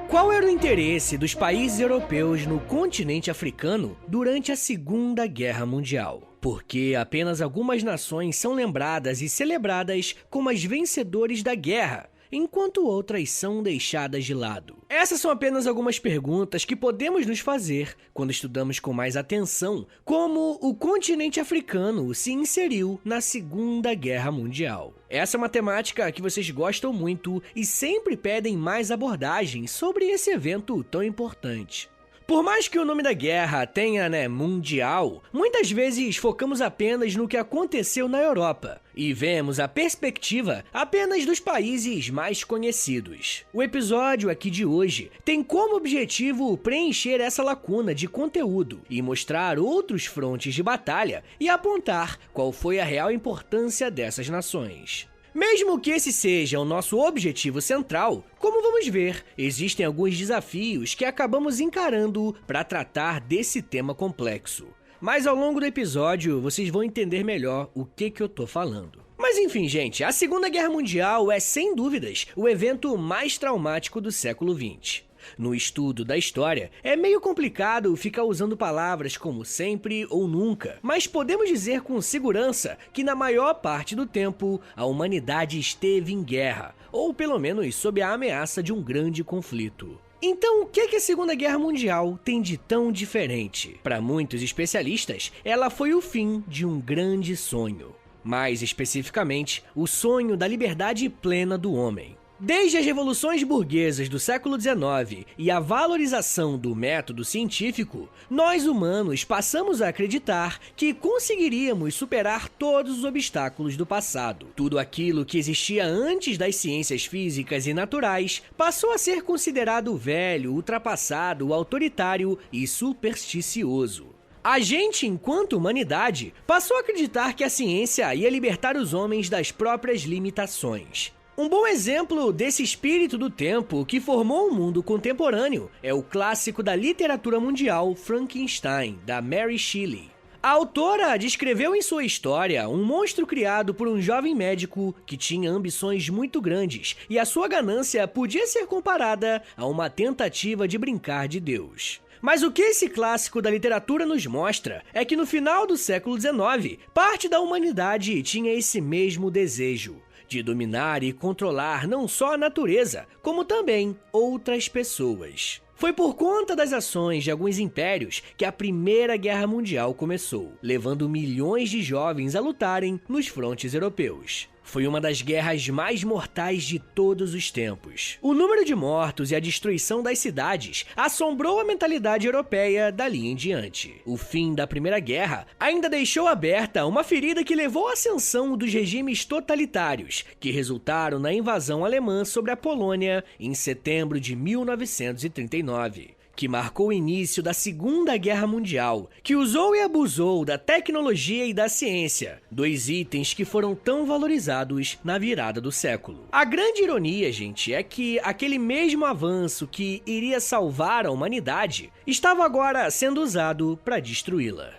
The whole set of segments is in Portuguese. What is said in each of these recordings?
Qual era o interesse dos países europeus no continente africano durante a Segunda Guerra Mundial? Porque apenas algumas nações são lembradas e celebradas como as vencedoras da guerra, enquanto outras são deixadas de lado. Essas são apenas algumas perguntas que podemos nos fazer quando estudamos com mais atenção como o continente africano se inseriu na Segunda Guerra Mundial. Essa é uma temática que vocês gostam muito e sempre pedem mais abordagens sobre esse evento tão importante. Por mais que o nome da guerra tenha, mundial, muitas vezes focamos apenas no que aconteceu na Europa e vemos a perspectiva apenas dos países mais conhecidos. O episódio aqui de hoje tem como objetivo preencher essa lacuna de conteúdo e mostrar outros frontes de batalha e apontar qual foi a real importância dessas nações. Mesmo que esse seja o nosso objetivo central, como vamos ver, existem alguns desafios que acabamos encarando para tratar desse tema complexo. Mas ao longo do episódio, vocês vão entender melhor o que eu tô falando. Mas enfim, gente, a Segunda Guerra Mundial é, sem dúvidas, o evento mais traumático do século XX. No estudo da história, é meio complicado ficar usando palavras como sempre ou nunca, mas podemos dizer com segurança que na maior parte do tempo, a humanidade esteve em guerra, ou pelo menos sob a ameaça de um grande conflito. Então, o que a Segunda Guerra Mundial tem de tão diferente? Para muitos especialistas, ela foi o fim de um grande sonho. Mais especificamente, o sonho da liberdade plena do homem. Desde as revoluções burguesas do século XIX e a valorização do método científico, nós humanos passamos a acreditar que conseguiríamos superar todos os obstáculos do passado. Tudo aquilo que existia antes das ciências físicas e naturais passou a ser considerado velho, ultrapassado, autoritário e supersticioso. A gente, enquanto humanidade, passou a acreditar que a ciência ia libertar os homens das próprias limitações. Um bom exemplo desse espírito do tempo que formou o mundo contemporâneo é o clássico da literatura mundial Frankenstein, da Mary Shelley. A autora descreveu em sua história um monstro criado por um jovem médico que tinha ambições muito grandes e a sua ganância podia ser comparada a uma tentativa de brincar de Deus. Mas o que esse clássico da literatura nos mostra é que no final do século XIX, parte da humanidade tinha esse mesmo desejo de dominar e controlar não só a natureza, como também outras pessoas. Foi por conta das ações de alguns impérios que a Primeira Guerra Mundial começou, levando milhões de jovens a lutarem nos frontes europeus. Foi uma das guerras mais mortais de todos os tempos. O número de mortos e a destruição das cidades assombrou a mentalidade europeia dali em diante. O fim da Primeira Guerra ainda deixou aberta uma ferida que levou à ascensão dos regimes totalitários, que resultaram na invasão alemã sobre a Polônia em setembro de 1939. Que marcou o início da Segunda Guerra Mundial, que usou e abusou da tecnologia e da ciência, dois itens que foram tão valorizados na virada do século. A grande ironia, gente, é que aquele mesmo avanço que iria salvar a humanidade estava agora sendo usado para destruí-la.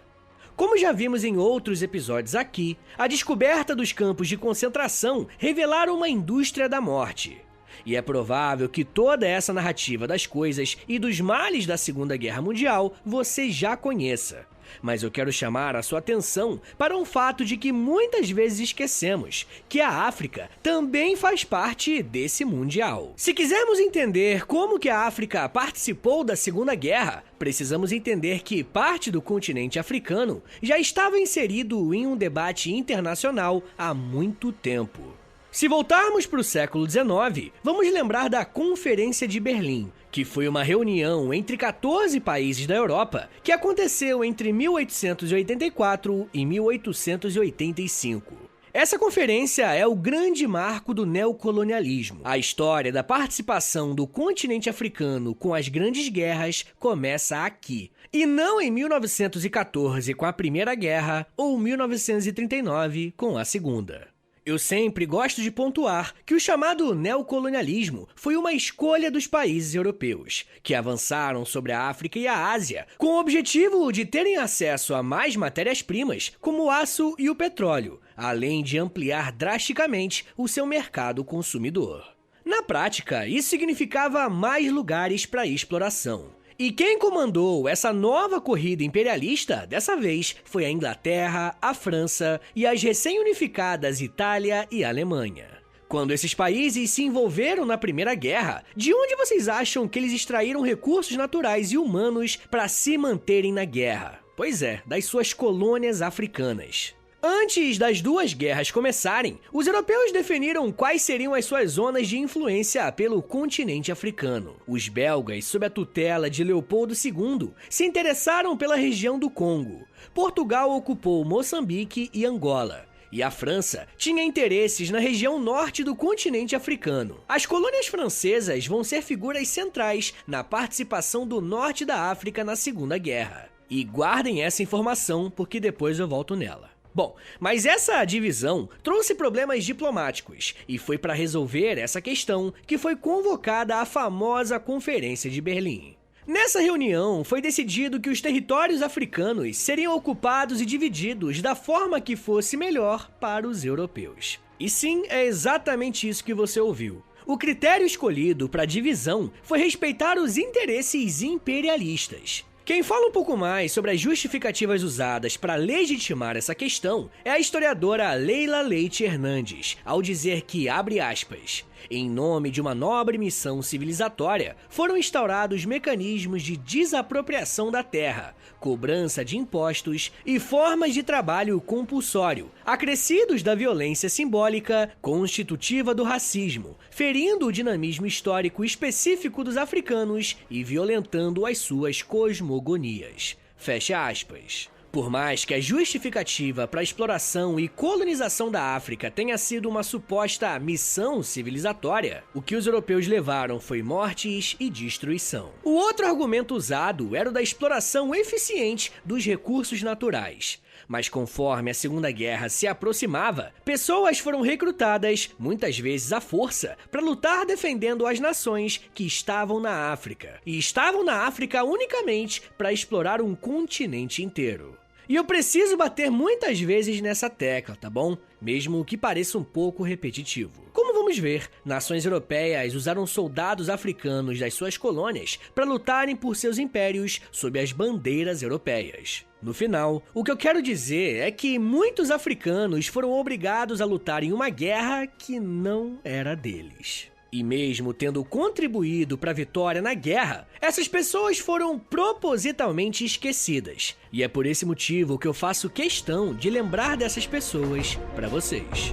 Como já vimos em outros episódios aqui, a descoberta dos campos de concentração revelaram uma indústria da morte. E é provável que toda essa narrativa das coisas e dos males da Segunda Guerra Mundial você já conheça. Mas eu quero chamar a sua atenção para um fato de que muitas vezes esquecemos, que a África também faz parte desse mundial. Se quisermos entender como que a África participou da Segunda Guerra, precisamos entender que parte do continente africano já estava inserido em um debate internacional há muito tempo. Se voltarmos para o século XIX, vamos lembrar da Conferência de Berlim, que foi uma reunião entre 14 países da Europa que aconteceu entre 1884 e 1885. Essa conferência é o grande marco do neocolonialismo. A história da participação do continente africano com as grandes guerras começa aqui, e não em 1914 com a Primeira Guerra ou 1939 com a Segunda. Eu sempre gosto de pontuar que o chamado neocolonialismo foi uma escolha dos países europeus, que avançaram sobre a África e a Ásia com o objetivo de terem acesso a mais matérias-primas, como o aço e o petróleo, além de ampliar drasticamente o seu mercado consumidor. Na Na prática, isso significava mais lugares para exploração. E quem comandou essa nova corrida imperialista, dessa vez, foi a Inglaterra, a França e as recém-unificadas Itália e Alemanha. Quando esses países se envolveram na Primeira Guerra, de onde vocês acham que eles extraíram recursos naturais e humanos para se manterem na guerra? Pois é, das suas colônias africanas. Antes das duas guerras começarem, os europeus definiram quais seriam as suas zonas de influência pelo continente africano. Os belgas, sob a tutela de Leopoldo II, se interessaram pela região do Congo. Portugal ocupou Moçambique e Angola. E a França tinha interesses na região norte do continente africano. As colônias francesas vão ser figuras centrais na participação do norte da África na Segunda Guerra. E guardem essa informação porque depois eu volto nela. Bom, mas essa divisão trouxe problemas diplomáticos e foi para resolver essa questão que foi convocada a famosa Conferência de Berlim. Nessa reunião, foi decidido que os territórios africanos seriam ocupados e divididos da forma que fosse melhor para os europeus. E sim, é exatamente isso que você ouviu. O critério escolhido para a divisão foi respeitar os interesses imperialistas. Quem fala um pouco mais sobre as justificativas usadas para legitimar essa questão é a historiadora Leila Leite Hernandes, ao dizer que, abre aspas, em nome de uma nobre missão civilizatória, foram instaurados mecanismos de desapropriação da terra, cobrança de impostos e formas de trabalho compulsório, acrescidos da violência simbólica constitutiva do racismo, ferindo o dinamismo histórico específico dos africanos e violentando as suas cosmogonias. Fecha aspas. Por mais que a justificativa para a exploração e colonização da África tenha sido uma suposta missão civilizatória, o que os europeus levaram foi mortes e destruição. O outro argumento usado era o da exploração eficiente dos recursos naturais. Mas conforme a Segunda Guerra se aproximava, pessoas foram recrutadas, muitas vezes à força, para lutar defendendo as nações que estavam na África. E estavam na África unicamente para explorar um continente inteiro. E eu preciso bater muitas vezes nessa tecla, tá bom? Mesmo que pareça um pouco repetitivo. Como vamos ver, nações europeias usaram soldados africanos das suas colônias para lutarem por seus impérios sob as bandeiras europeias. No final, o que eu quero dizer é que muitos africanos foram obrigados a lutar em uma guerra que não era deles. E mesmo tendo contribuído para a vitória na guerra, essas pessoas foram propositalmente esquecidas. E é por esse motivo que eu faço questão de lembrar dessas pessoas para vocês.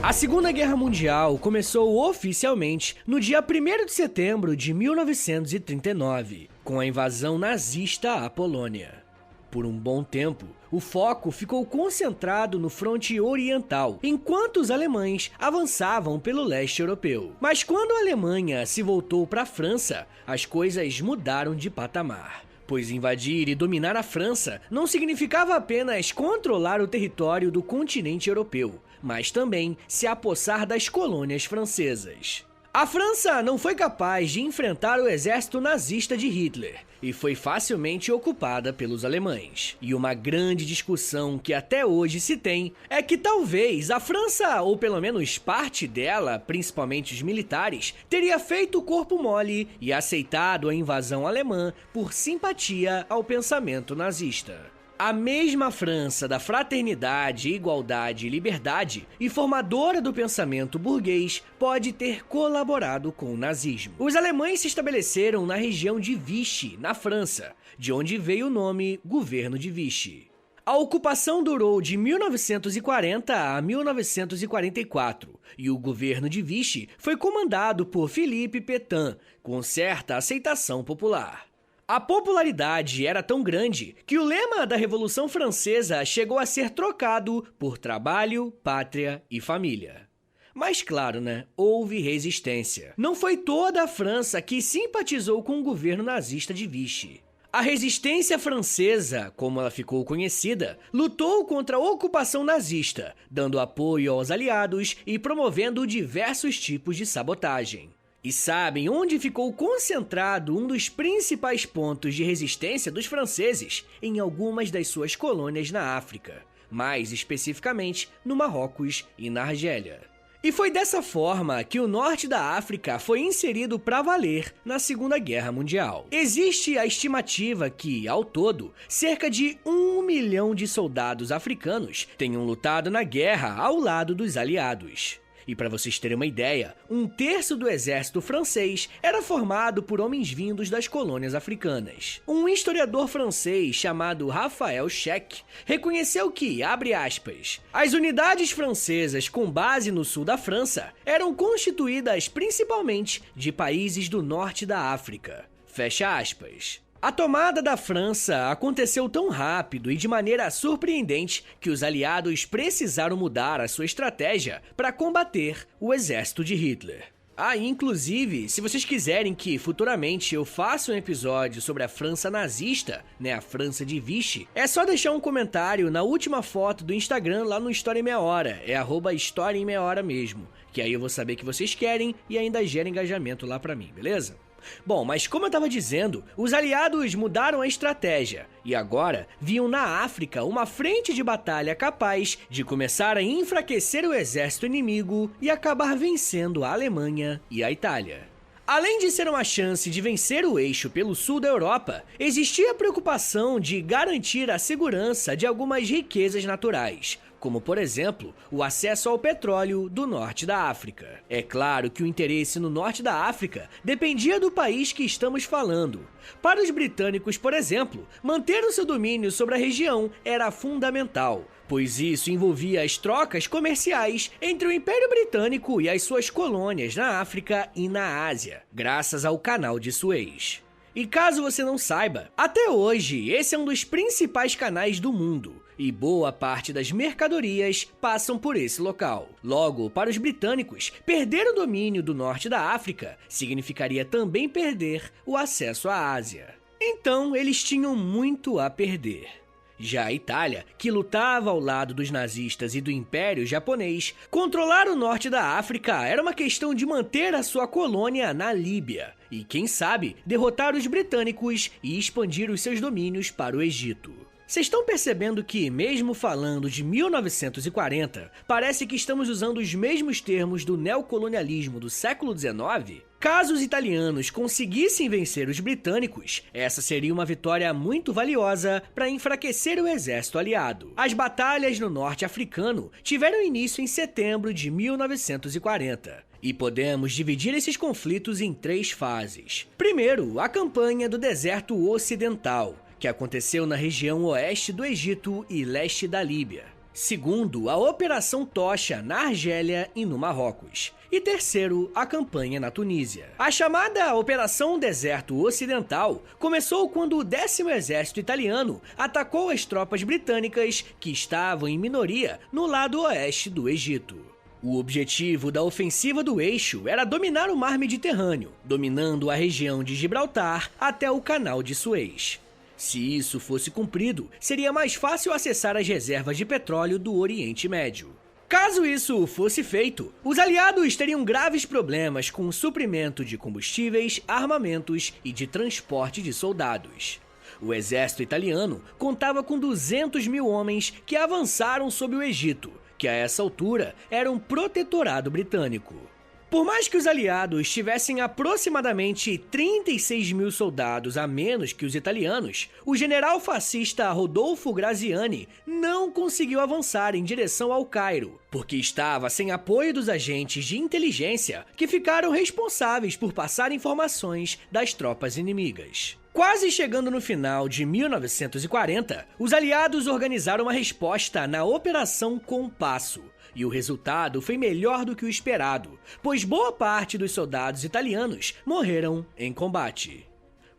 A Segunda Guerra Mundial começou oficialmente no dia 1º de setembro de 1939, com a invasão nazista à Polônia. Por um bom tempo, o foco ficou concentrado no fronte oriental, enquanto os alemães avançavam pelo leste europeu. Mas quando a Alemanha se voltou para a França, as coisas mudaram de patamar. Pois invadir e dominar a França não significava apenas controlar o território do continente europeu, mas também se apossar das colônias francesas. A França não foi capaz de enfrentar o exército nazista de Hitler e foi facilmente ocupada pelos alemães. E uma grande discussão que até hoje se tem é que talvez a França, ou pelo menos parte dela, principalmente os militares, teria feito o corpo mole e aceitado a invasão alemã por simpatia ao pensamento nazista. A mesma França da fraternidade, igualdade e liberdade, e formadora do pensamento burguês, pode ter colaborado com o nazismo. Os alemães se estabeleceram na região de Vichy, na França, de onde veio o nome Governo de Vichy. A ocupação durou de 1940 a 1944, e o governo de Vichy foi comandado por Philippe Pétain, com certa aceitação popular. A popularidade era tão grande que o lema da Revolução Francesa chegou a ser trocado por trabalho, pátria e família. Mas claro, houve resistência. Não foi toda a França que simpatizou com o governo nazista de Vichy. A resistência francesa, como ela ficou conhecida, lutou contra a ocupação nazista, dando apoio aos aliados e promovendo diversos tipos de sabotagem. E sabem onde ficou concentrado um dos principais pontos de resistência dos franceses? Em algumas das suas colônias na África. mais especificamente no Marrocos e na Argélia. E foi dessa forma que o norte da África foi inserido para valer na Segunda Guerra Mundial. Existe a estimativa que, ao todo, cerca de 1 milhão de soldados africanos tenham lutado na guerra ao lado dos aliados. E para vocês terem uma ideia, 1/3 do exército francês era formado por homens vindos das colônias africanas. Um historiador francês chamado Raphael Scheck reconheceu que, abre aspas, as unidades francesas com base no sul da França eram constituídas principalmente de países do norte da África. Fecha aspas. A tomada da França aconteceu tão rápido e de maneira surpreendente que os aliados precisaram mudar a sua estratégia para combater o exército de Hitler. Inclusive, se vocês quiserem que futuramente eu faça um episódio sobre a França nazista, a França de Vichy, é só deixar um comentário na última foto do Instagram lá no História em Meia Hora, é @História em Meia Hora mesmo, que aí eu vou saber que vocês querem e ainda gera engajamento lá pra mim, beleza? Bom, mas como eu estava dizendo, os aliados mudaram a estratégia e agora viam na África uma frente de batalha capaz de começar a enfraquecer o exército inimigo e acabar vencendo a Alemanha e a Itália. Além de ser uma chance de vencer o eixo pelo sul da Europa, existia a preocupação de garantir a segurança de algumas riquezas naturais, como, por exemplo, o acesso ao petróleo do norte da África. É claro que o interesse no norte da África dependia do país que estamos falando. Para os britânicos, por exemplo, manter o seu domínio sobre a região era fundamental, pois isso envolvia as trocas comerciais entre o Império Britânico e as suas colônias na África e na Ásia, graças ao Canal de Suez. E caso você não saiba, até hoje esse é um dos principais canais do mundo, e boa parte das mercadorias passam por esse local. Logo, para os britânicos, perder o domínio do norte da África significaria também perder o acesso à Ásia. Então, eles tinham muito a perder. Já a Itália, que lutava ao lado dos nazistas e do Império Japonês, controlar o norte da África era uma questão de manter a sua colônia na Líbia e, quem sabe, derrotar os britânicos e expandir os seus domínios para o Egito. Vocês estão percebendo que, mesmo falando de 1940, parece que estamos usando os mesmos termos do neocolonialismo do século XIX? Caso os italianos conseguissem vencer os britânicos, essa seria uma vitória muito valiosa para enfraquecer o exército aliado. As batalhas no norte africano tiveram início em setembro de 1940. E podemos dividir esses conflitos em 3 fases. Primeiro, a campanha do Deserto Ocidental, que aconteceu na região oeste do Egito e leste da Líbia. Segundo, a Operação Tocha na Argélia e no Marrocos. E terceiro, a campanha na Tunísia. A chamada Operação Deserto Ocidental começou quando o 10º Exército Italiano atacou as tropas britânicas que estavam em minoria no lado oeste do Egito. O objetivo da ofensiva do eixo era dominar o mar Mediterrâneo, dominando a região de Gibraltar até o Canal de Suez. Se isso fosse cumprido, seria mais fácil acessar as reservas de petróleo do Oriente Médio. Caso isso fosse feito, os aliados teriam graves problemas com o suprimento de combustíveis, armamentos e de transporte de soldados. O exército italiano contava com 200 mil homens que avançaram sobre o Egito, que a essa altura era um protetorado britânico. Por mais que os aliados tivessem aproximadamente 36 mil soldados a menos que os italianos, o general fascista Rodolfo Graziani não conseguiu avançar em direção ao Cairo, porque estava sem apoio dos agentes de inteligência que ficaram responsáveis por passar informações das tropas inimigas. Quase chegando no final de 1940, os aliados organizaram uma resposta na Operação Compasso, e o resultado foi melhor do que o esperado, pois boa parte dos soldados italianos morreram em combate.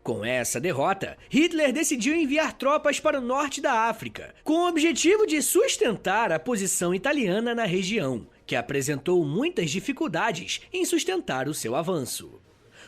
Com essa derrota, Hitler decidiu enviar tropas para o norte da África, com o objetivo de sustentar a posição italiana na região, que apresentou muitas dificuldades em sustentar o seu avanço.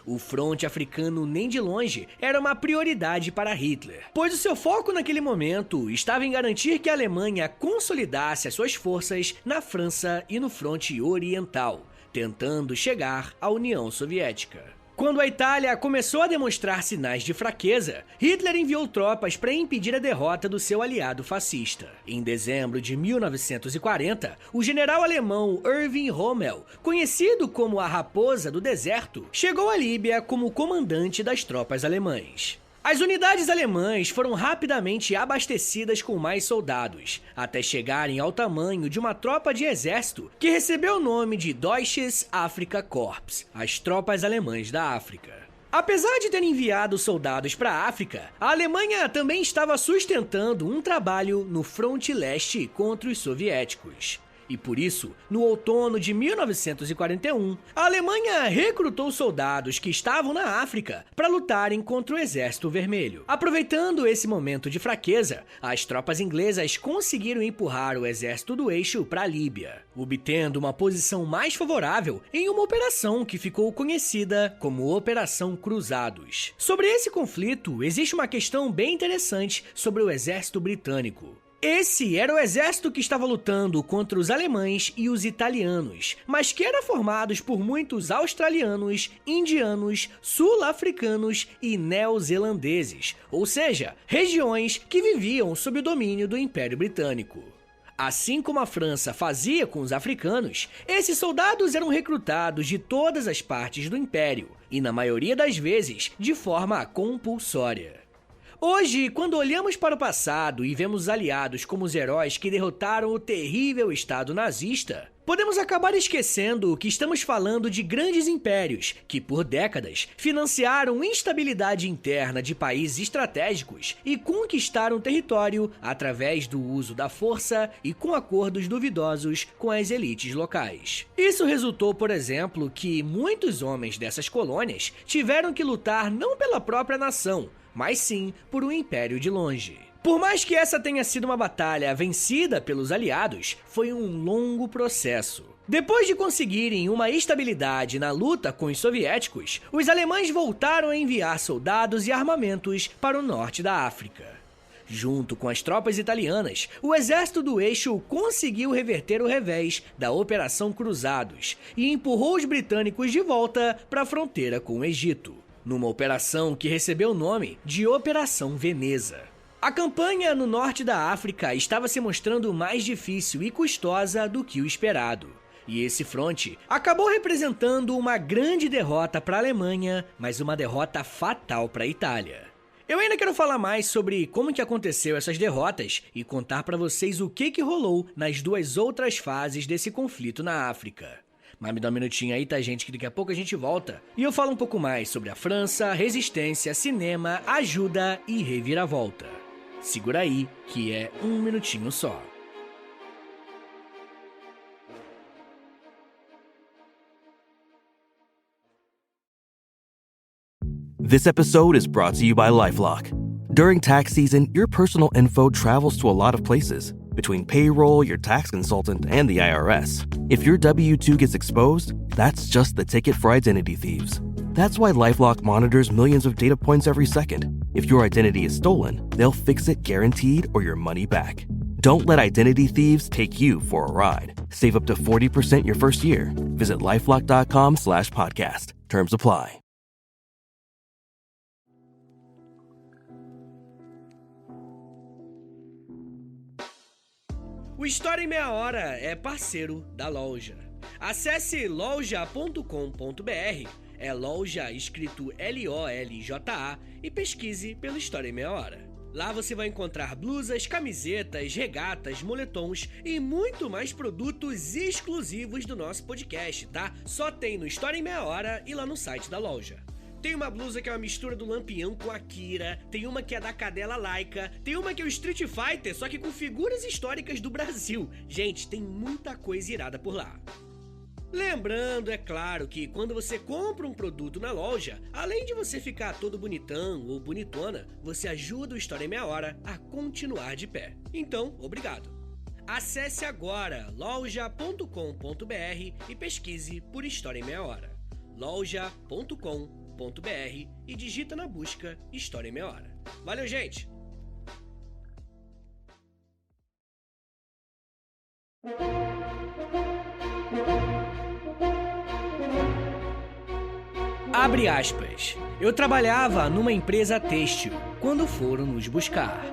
O fronte africano nem de longe era uma prioridade para Hitler, pois o seu foco naquele momento estava em garantir que a Alemanha consolidasse as suas forças na França e no fronte oriental, tentando chegar à União Soviética. Quando a Itália começou a demonstrar sinais de fraqueza, Hitler enviou tropas para impedir a derrota do seu aliado fascista. Em dezembro de 1940, o general alemão Erwin Rommel, conhecido como a Raposa do Deserto, chegou à Líbia como comandante das tropas alemãs. As unidades alemãs foram rapidamente abastecidas com mais soldados, até chegarem ao tamanho de uma tropa de exército que recebeu o nome de Deutsches Afrika Korps, as tropas alemãs da África. Apesar de ter enviado soldados para a África, a Alemanha também estava sustentando um trabalho no fronte leste contra os soviéticos. E por isso, no outono de 1941, a Alemanha recrutou soldados que estavam na África para lutarem contra o Exército Vermelho. Aproveitando esse momento de fraqueza, as tropas inglesas conseguiram empurrar o exército do eixo para a Líbia, obtendo uma posição mais favorável em uma operação que ficou conhecida como Operação Cruzados. Sobre esse conflito, existe uma questão bem interessante sobre o exército britânico. Esse era o exército que estava lutando contra os alemães e os italianos, mas que era formado por muitos australianos, indianos, sul-africanos e neozelandeses, ou seja, regiões que viviam sob o domínio do Império Britânico. Assim como a França fazia com os africanos, esses soldados eram recrutados de todas as partes do Império, e na maioria das vezes de forma compulsória. Hoje, quando olhamos para o passado e vemos os aliados como os heróis que derrotaram o terrível Estado nazista, podemos acabar esquecendo que estamos falando de grandes impérios que, por décadas, financiaram instabilidade interna de países estratégicos e conquistaram território através do uso da força e com acordos duvidosos com as elites locais. Isso resultou, por exemplo, que muitos homens dessas colônias tiveram que lutar não pela própria nação, mas sim por um império de longe. Por mais que essa tenha sido uma batalha vencida pelos aliados, foi um longo processo. Depois de conseguirem uma estabilidade na luta com os soviéticos, os alemães voltaram a enviar soldados e armamentos para o norte da África. Junto com as tropas italianas, o exército do eixo conseguiu reverter o revés da Operação Cruzados e empurrou os britânicos de volta para a fronteira com o Egito, numa operação que recebeu o nome de Operação Veneza. A campanha no norte da África estava se mostrando mais difícil e custosa do que o esperado. E esse fronte acabou representando uma grande derrota para a Alemanha, mas uma derrota fatal para a Itália. Eu ainda quero falar mais sobre como que aconteceu essas derrotas e contar para vocês o que rolou nas duas outras fases desse conflito na África. Mas me dá um minutinho aí, tá, gente, que daqui a pouco a gente volta e eu falo um pouco mais sobre a França, resistência, cinema, ajuda e reviravolta. Segura aí, que é um minutinho só. This episode is brought to you by LifeLock. During tax season, your personal info travels to a lot of places. Between payroll, your tax consultant, and the IRS. If your W-2 gets exposed, that's just the ticket for identity thieves. That's why LifeLock monitors millions of data points every second. If your identity is stolen, they'll fix it guaranteed or your money back. Don't let identity thieves take you for a ride. Save up to 40% your first year. Visit LifeLock.com/podcast. Terms apply. O História em Meia Hora é parceiro da Loja. Acesse loja.com.br, é loja escrito L-O-L-J-A, e pesquise pelo História em Meia Hora. Lá você vai encontrar blusas, camisetas, regatas, moletons e muito mais produtos exclusivos do nosso podcast, tá? Só tem no História em Meia Hora e lá no site da loja. Tem uma blusa que é uma mistura do Lampião com a Kira, tem uma que é da Cadela Laika, tem uma que é o Street Fighter, só que com figuras históricas do Brasil. Gente, tem muita coisa irada por lá. Lembrando, é claro, que quando você compra um produto na loja, além de você ficar todo bonitão ou bonitona, você ajuda o História em Meia Hora a continuar de pé. Então, obrigado. Acesse agora loja.com.br e pesquise por História em Meia Hora. loja.com.br e digita na busca História em Meia Hora. Valeu, gente! Abre aspas. Eu trabalhava numa empresa têxtil quando foram nos buscar.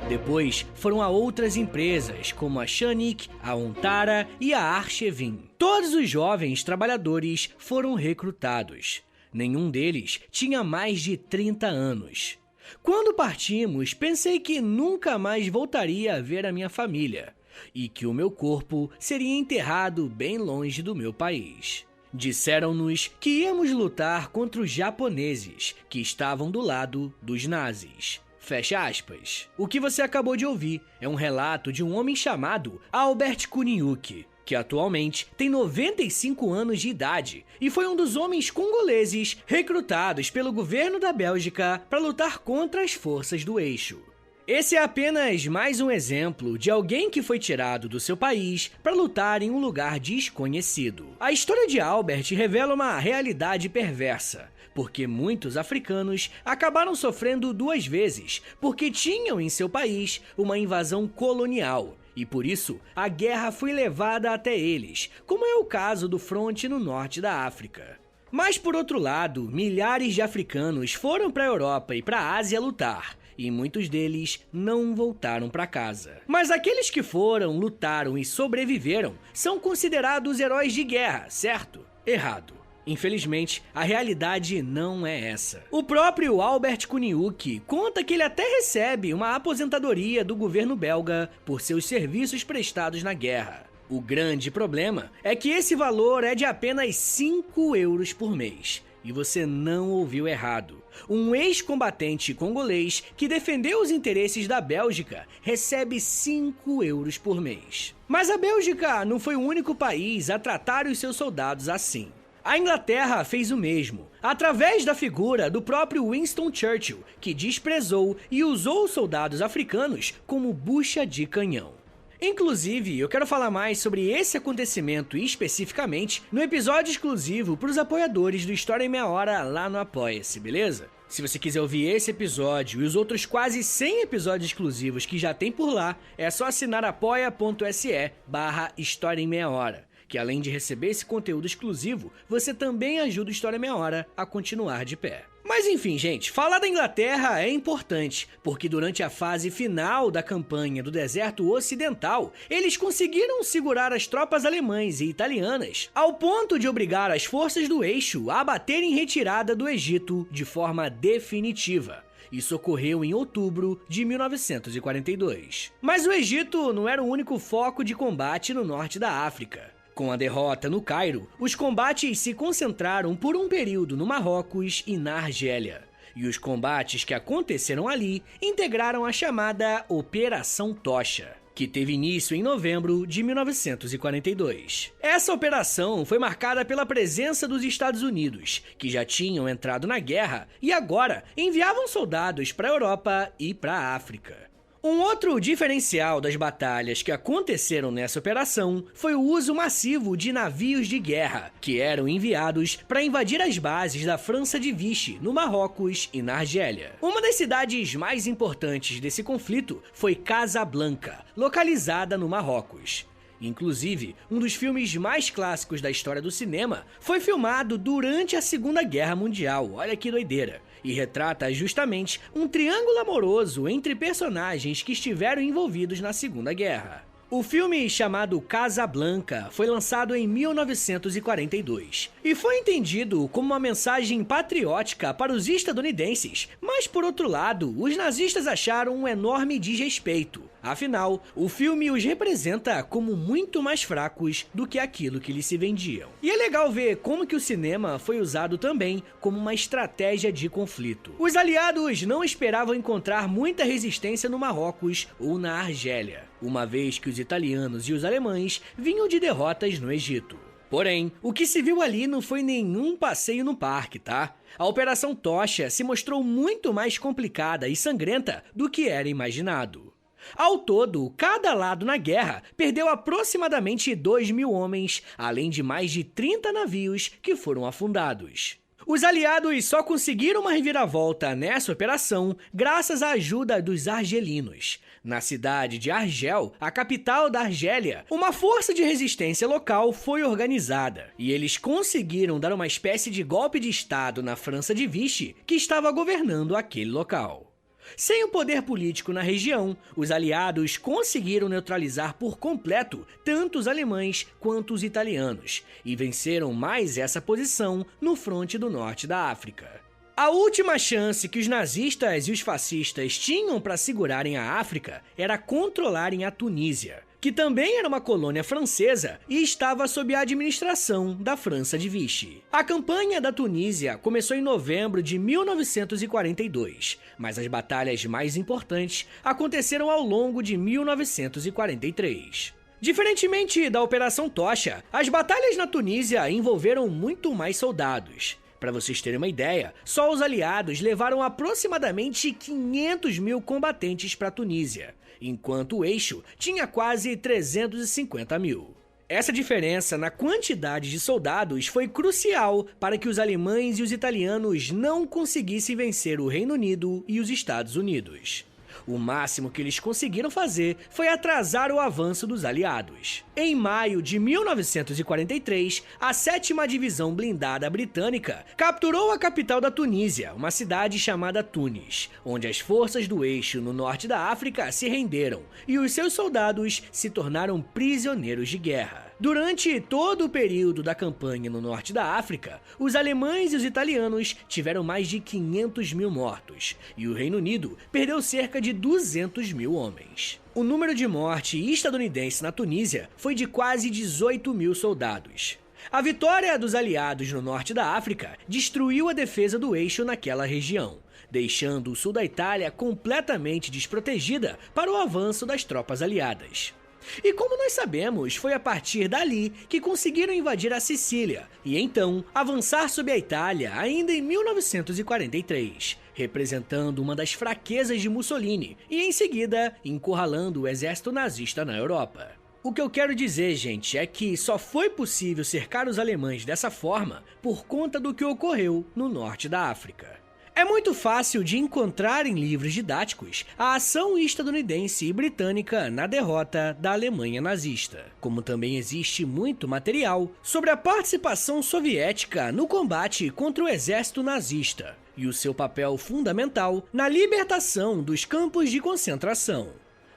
Depois foram a outras empresas, como a Shanik, a Ontara e a Archevin. Todos os jovens trabalhadores foram recrutados. Nenhum deles tinha mais de 30 anos. Quando partimos, pensei que nunca mais voltaria a ver a minha família e que o meu corpo seria enterrado bem longe do meu país. Disseram-nos que íamos lutar contra os japoneses, que estavam do lado dos nazis. Fecha aspas. O que você acabou de ouvir é um relato de um homem chamado Albert Kuniuki, que atualmente tem 95 anos de idade e foi um dos homens congoleses recrutados pelo governo da Bélgica para lutar contra as forças do eixo. Esse é apenas mais um exemplo de alguém que foi tirado do seu país para lutar em um lugar desconhecido. A história de Albert revela uma realidade perversa, porque muitos africanos acabaram sofrendo 2 vezes porque tinham em seu país uma invasão colonial. E por isso, a guerra foi levada até eles, como é o caso do fronte no norte da África. Mas por outro lado, milhares de africanos foram para a Europa e para a Ásia lutar, e muitos deles não voltaram para casa. Mas aqueles que foram, lutaram e sobreviveram são considerados heróis de guerra, certo? Errado. Infelizmente, a realidade não é essa. O próprio Albert Kuniuki conta que ele até recebe uma aposentadoria do governo belga por seus serviços prestados na guerra. O grande problema é que esse valor é de apenas 5 euros por mês. E você não ouviu errado. Um ex-combatente congolês que defendeu os interesses da Bélgica recebe 5 euros por mês. Mas a Bélgica não foi o único país a tratar os seus soldados assim. A Inglaterra fez o mesmo, através da figura do próprio Winston Churchill, que desprezou e usou os soldados africanos como bucha de canhão. Inclusive, eu quero falar mais sobre esse acontecimento especificamente no episódio exclusivo para os apoiadores do História em Meia Hora lá no Apoia-se, beleza? Se você quiser ouvir esse episódio e os outros quase 100 episódios exclusivos que já tem por lá, é só assinar apoia.se/História em Meia Hora. Que além de receber esse conteúdo exclusivo, você também ajuda o História Meia Hora a continuar de pé. Mas enfim, gente, falar da Inglaterra é importante, porque durante a fase final da campanha do Deserto Ocidental, eles conseguiram segurar as tropas alemãs e italianas, ao ponto de obrigar as forças do eixo a baterem retirada do Egito de forma definitiva. Isso ocorreu em outubro de 1942. Mas o Egito não era o único foco de combate no norte da África. Com a derrota no Cairo, os combates se concentraram por um período no Marrocos e na Argélia. E os combates que aconteceram ali integraram a chamada Operação Tocha, que teve início em novembro de 1942. Essa operação foi marcada pela presença dos Estados Unidos, que já tinham entrado na guerra e agora enviavam soldados para a Europa e para a África. Um outro diferencial das batalhas que aconteceram nessa operação foi o uso massivo de navios de guerra, que eram enviados para invadir as bases da França de Vichy, no Marrocos e na Argélia. Uma das cidades mais importantes desse conflito foi Casablanca, localizada no Marrocos. Inclusive, um dos filmes mais clássicos da história do cinema foi filmado durante a Segunda Guerra Mundial, olha que doideira, e retrata justamente um triângulo amoroso entre personagens que estiveram envolvidos na Segunda Guerra. O filme chamado Casablanca foi lançado em 1942 e foi entendido como uma mensagem patriótica para os estadunidenses, mas por outro lado, os nazistas acharam um enorme desrespeito. Afinal, o filme os representa como muito mais fracos do que aquilo que eles se vendiam. E é legal ver como que o cinema foi usado também como uma estratégia de conflito. Os aliados não esperavam encontrar muita resistência no Marrocos ou na Argélia, uma vez que os italianos e os alemães vinham de derrotas no Egito. Porém, o que se viu ali não foi nenhum passeio no parque, tá? A Operação Tocha se mostrou muito mais complicada e sangrenta do que era imaginado. Ao todo, cada lado na guerra perdeu aproximadamente 2.000 homens, além de mais de 30 navios que foram afundados. Os aliados só conseguiram uma reviravolta nessa operação graças à ajuda dos argelinos. Na cidade de Argel, a capital da Argélia, uma força de resistência local foi organizada e eles conseguiram dar uma espécie de golpe de estado na França de Vichy, que estava governando aquele local. Sem o poder político na região, os aliados conseguiram neutralizar por completo tanto os alemães quanto os italianos e venceram mais essa posição no fronte do norte da África. A última chance que os nazistas e os fascistas tinham para segurarem a África era controlarem a Tunísia, que também era uma colônia francesa e estava sob a administração da França de Vichy. A campanha da Tunísia começou em novembro de 1942, mas as batalhas mais importantes aconteceram ao longo de 1943. Diferentemente da Operação Tocha, as batalhas na Tunísia envolveram muito mais soldados. Para vocês terem uma ideia, só os aliados levaram aproximadamente 500 mil combatentes para a Tunísia, enquanto o eixo tinha quase 350 mil. Essa diferença na quantidade de soldados foi crucial para que os alemães e os italianos não conseguissem vencer o Reino Unido e os Estados Unidos. O máximo que eles conseguiram fazer foi atrasar o avanço dos aliados. Em maio de 1943, a 7ª Divisão Blindada Britânica capturou a capital da Tunísia, uma cidade chamada Tunis, onde as forças do eixo no norte da África se renderam e os seus soldados se tornaram prisioneiros de guerra. Durante todo o período da campanha no norte da África, os alemães e os italianos tiveram mais de 500 mil mortos, e o Reino Unido perdeu cerca de 200 mil homens. O número de morte estadunidense na Tunísia foi de quase 18 mil soldados. A vitória dos aliados no norte da África destruiu a defesa do eixo naquela região, deixando o sul da Itália completamente desprotegida para o avanço das tropas aliadas. E como nós sabemos, foi a partir dali que conseguiram invadir a Sicília e então avançar sobre a Itália ainda em 1943, representando uma das fraquezas de Mussolini e em seguida encurralando o exército nazista na Europa. O que eu quero dizer, gente, é que só foi possível cercar os alemães dessa forma por conta do que ocorreu no norte da África. É muito fácil de encontrar em livros didáticos a ação estadunidense e britânica na derrota da Alemanha nazista, como também existe muito material sobre a participação soviética no combate contra o exército nazista e o seu papel fundamental na libertação dos campos de concentração.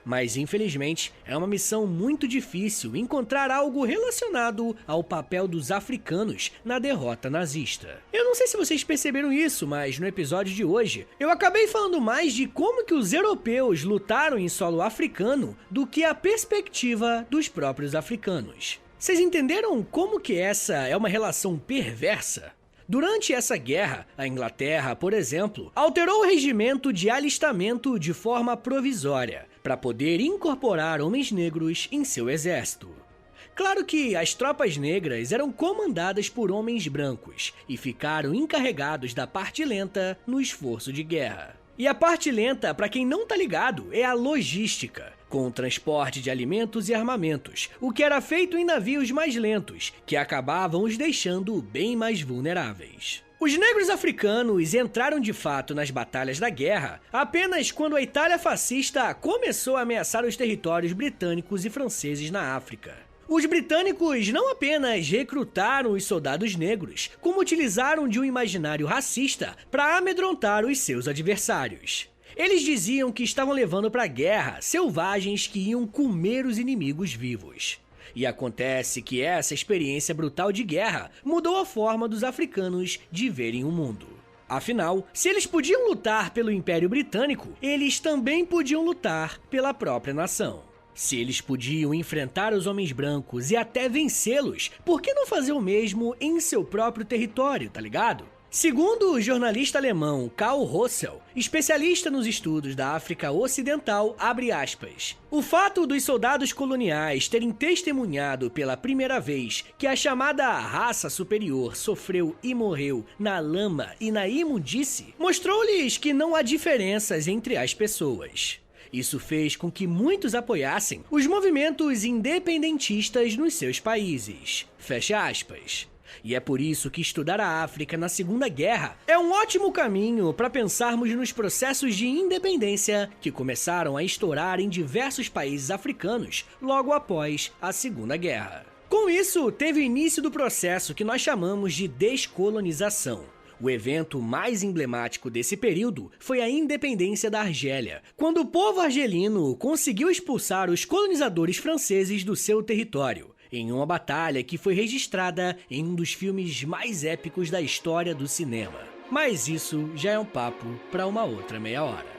Mas, infelizmente, é uma missão muito difícil encontrar algo relacionado ao papel dos africanos na derrota nazista. Eu não sei se vocês perceberam isso, mas no episódio de hoje, eu acabei falando mais de como que os europeus lutaram em solo africano do que a perspectiva dos próprios africanos. Vocês entenderam como que essa é uma relação perversa? Durante essa guerra, a Inglaterra, por exemplo, alterou o regimento de alistamento de forma provisória, para poder incorporar homens negros em seu exército. Claro que as tropas negras eram comandadas por homens brancos e ficaram encarregados da parte lenta no esforço de guerra. E a parte lenta, para quem não tá ligado, é a logística, com o transporte de alimentos e armamentos, o que era feito em navios mais lentos, que acabavam os deixando bem mais vulneráveis. Os negros africanos entraram de fato nas batalhas da guerra apenas quando a Itália fascista começou a ameaçar os territórios britânicos e franceses na África. Os britânicos não apenas recrutaram os soldados negros, como utilizaram de um imaginário racista para amedrontar os seus adversários. Eles diziam que estavam levando para a guerra selvagens que iam comer os inimigos vivos. E acontece que essa experiência brutal de guerra mudou a forma dos africanos de verem o mundo. Afinal, se eles podiam lutar pelo Império Britânico, eles também podiam lutar pela própria nação. Se eles podiam enfrentar os homens brancos e até vencê-los, por que não fazer o mesmo em seu próprio território, tá ligado? Segundo o jornalista alemão Karl Russell, especialista nos estudos da África Ocidental, abre aspas, o fato dos soldados coloniais terem testemunhado pela primeira vez que a chamada raça superior sofreu e morreu na lama e na imundície, mostrou-lhes que não há diferenças entre as pessoas. Isso fez com que muitos apoiassem os movimentos independentistas nos seus países. Fecha aspas. E é por isso que estudar a África na Segunda Guerra é um ótimo caminho para pensarmos nos processos de independência que começaram a estourar em diversos países africanos logo após a Segunda Guerra. Com isso, teve o início do processo que nós chamamos de descolonização. O evento mais emblemático desse período foi a independência da Argélia, quando o povo argelino conseguiu expulsar os colonizadores franceses do seu território, em uma batalha que foi registrada em um dos filmes mais épicos da história do cinema. Mas isso já é um papo para uma outra meia hora.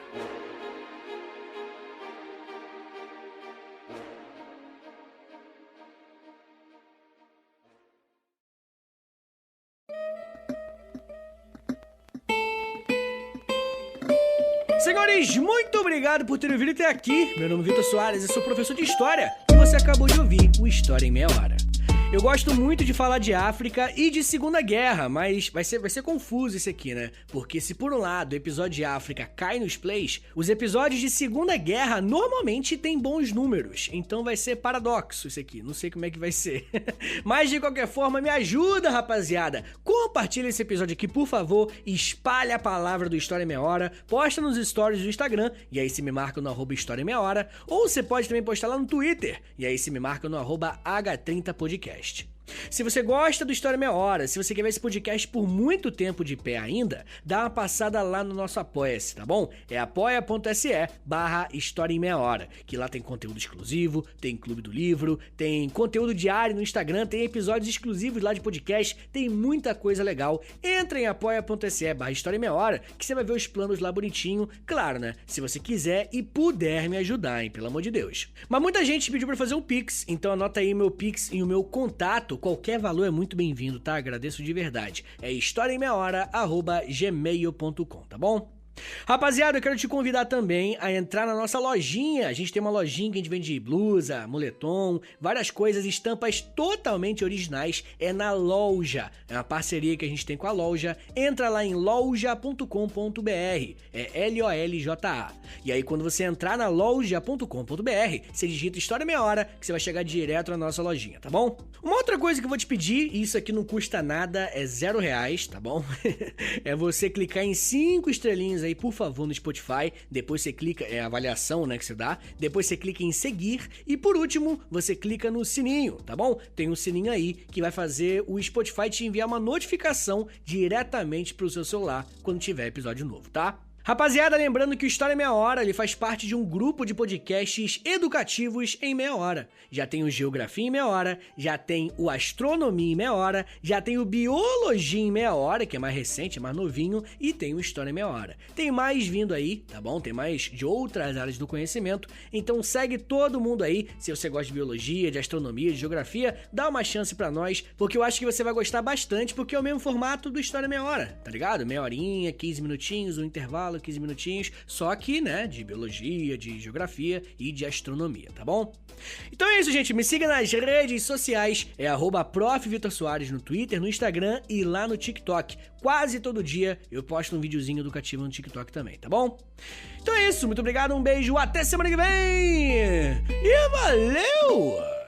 Senhores, muito obrigado por terem vindo até aqui. Meu nome é Vitor Soares e sou professor de História. E você acabou de ouvir o História em Meia Hora. Eu gosto muito de falar de África e de Segunda Guerra, mas vai ser confuso isso aqui, né? Porque se por um lado o episódio de África cai nos plays, os episódios de Segunda Guerra normalmente têm bons números, então vai ser paradoxo isso aqui, não sei como é que vai ser. Mas de qualquer forma, me ajuda, rapaziada! Compartilha esse episódio aqui, por favor, espalha a palavra do História em Meia Hora, posta nos stories do Instagram, e aí se me marca no @História em Meia Hora, ou você pode também postar lá no Twitter, e aí se me marca no @H30podcast. Se você gosta do História em Meia Hora, se você quer ver esse podcast por muito tempo de pé ainda, dá uma passada lá no nosso Apoia-se, tá bom? É apoia.se/História em Meia Hora, que lá tem conteúdo exclusivo, tem Clube do Livro, tem conteúdo diário no Instagram, tem episódios exclusivos lá de podcast, tem muita coisa legal. Entra em apoia.se/História em Meia Hora, que você vai ver os planos lá bonitinho, claro, né? Se você quiser e puder me ajudar, hein? Pelo amor de Deus. Mas muita gente pediu pra fazer um Pix, então anota aí o meu Pix e o meu contato. Qualquer valor é muito bem-vindo, tá? Agradeço de verdade. É historiaemmeiahora@gmail.com, tá bom? Rapaziada, eu quero te convidar também a entrar na nossa lojinha. A gente tem uma lojinha que a gente vende blusa, moletom, várias coisas, estampas totalmente originais. É na loja. É uma parceria que a gente tem com a loja. Entra lá em loja.com.br. É LOLJA. E aí, quando você entrar na loja.com.br, você digita História Meia Hora, que você vai chegar direto na nossa lojinha, tá bom? Uma outra coisa que eu vou te pedir, e isso aqui não custa nada, é R$0, tá bom? É você clicar em 5 estrelinhas aí, por favor, no Spotify. Depois você clica, é a avaliação, né, que você dá. Depois você clica em seguir. E por último, você clica no sininho, tá bom? Tem um sininho aí que vai fazer o Spotify te enviar uma notificação diretamente pro seu celular quando tiver episódio novo, tá? Rapaziada, lembrando que o História em Meia Hora ele faz parte de um grupo de podcasts educativos em meia hora. Já tem o Geografia em Meia Hora, já tem o Astronomia em Meia Hora, já tem o Biologia em Meia Hora, que é mais recente, é mais novinho, e tem o História em Meia Hora. Tem mais vindo aí, tá bom? Tem mais de outras áreas do conhecimento, então segue todo mundo aí. Se você gosta de Biologia, de Astronomia, de Geografia, dá uma chance pra nós, porque eu acho que você vai gostar bastante, porque é o mesmo formato do História em Meia Hora, tá ligado? Meia horinha, 15 minutinhos, um intervalo, 15 minutinhos, só que, né, de biologia, de geografia e de astronomia, tá bom? Então é isso, gente, me siga nas redes sociais, é @Prof. Vitor Soares no Twitter, no Instagram e lá no TikTok. Quase todo dia eu posto um videozinho educativo no TikTok também, tá bom? Então é isso, muito obrigado, um beijo, até semana que vem! E valeu!